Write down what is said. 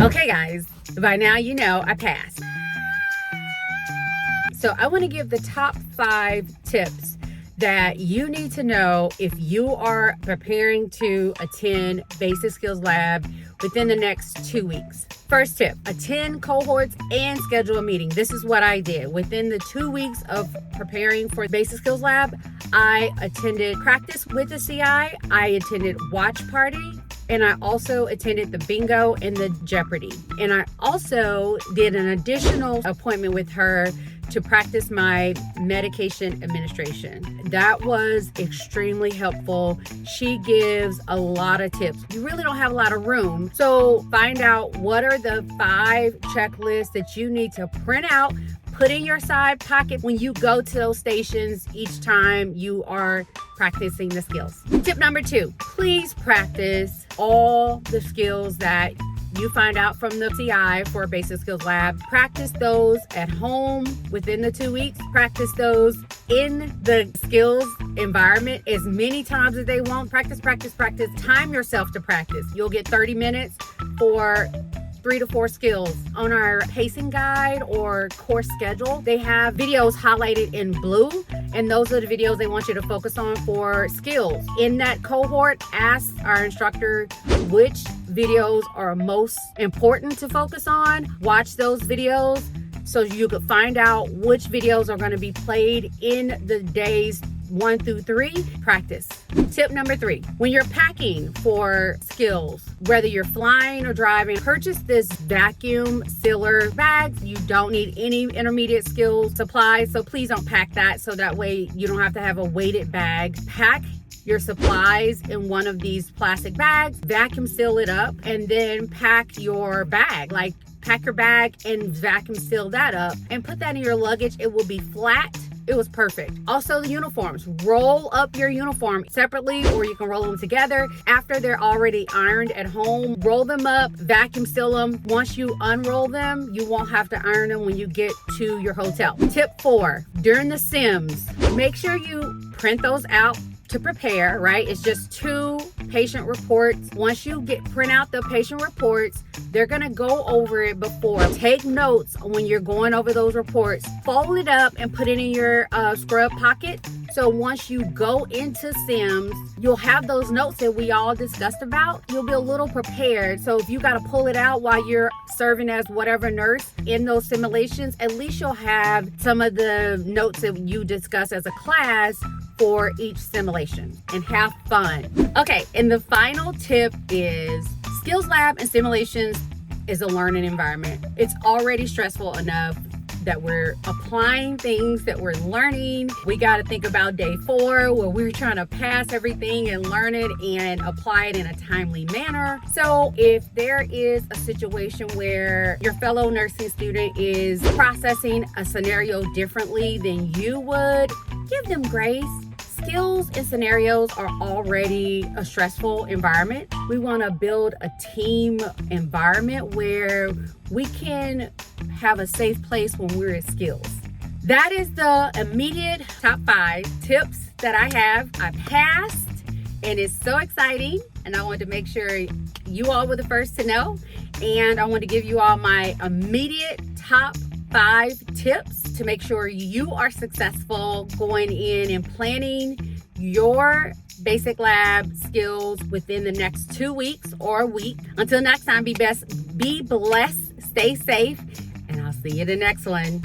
Okay guys, by now you know I passed. So I want to give the top 5 tips that you need to know if you are preparing to attend Basic Skills Lab within the next 2 weeks. First tip, attend cohorts and schedule a meeting. This is what I did. Within the 2 weeks of preparing for Basic Skills Lab, I attended practice with the CI, I attended watch party, and I also attended the bingo and the Jeopardy. And I also did an additional appointment with her to practice my medication administration. That was extremely helpful. She gives a lot of tips. You really don't have a lot of room. So find out what are the 5 checklists that you need to print out, put in your side pocket when you go to those stations each time you are practicing the skills. Tip number 2, please practice all the skills that you find out from the CI for Basic Skills Lab. Practice those at home within the 2 weeks. Practice those in the skills environment as many times as they want. Practice. Time yourself to practice. You'll get 30 minutes for 3 to 4 skills. On our pacing guide or course schedule, they have videos highlighted in blue, and those are the videos they want you to focus on for skills. In that cohort, ask our instructor which videos are most important to focus on. Watch those videos so you could find out which videos are going to be played in the days 1 through 3. Practice. Tip number 3, when you're packing for skills, whether you're flying or driving, purchase this vacuum sealer bag. You don't need any intermediate skill supplies, so please don't pack that, so that way you don't have to have a weighted bag. Pack your supplies in one of these plastic bags, vacuum seal it up, and then pack your bag. Like, pack your bag and vacuum seal that up and put that in your luggage. It will be flat. It was perfect. Also, the uniforms. Roll up your uniform separately, or you can roll them together. After they're already ironed at home, roll them up, vacuum seal them. Once you unroll them, you won't have to iron them when you get to your hotel. Tip 4, during the sims, make sure you print those out to prepare, right? It's just 2 patient reports. Once you print out the patient reports, they're gonna go over it before. Take notes when you're going over those reports. Fold it up and put it in your scrub pocket. So once you go into Sims, you'll have those notes that we all discussed about. You'll be a little prepared. So if you gotta pull it out while you're serving as whatever nurse in those simulations, at least you'll have some of the notes that you discuss as a class for each simulation, and have fun. Okay, and the final tip is Skills Lab and simulations is a learning environment. It's already stressful enough that we're applying things that we're learning. We got to think about day 4 where we're trying to pass everything and learn it and apply it in a timely manner. So if there is a situation where your fellow nursing student is processing a scenario differently than you would, give them grace. Skills and scenarios are already a stressful environment. We want to build a team environment where we can have a safe place when we're at skills. That is the immediate top 5 tips that I have. I passed, and it's so exciting, and I wanted to make sure you all were the first to know, and I want to give you all my immediate top 5 tips to make sure you are successful going in and planning your basic lab skills within the next 2 weeks or a week. Until next time, be blessed, stay safe, and I'll see you in the next one.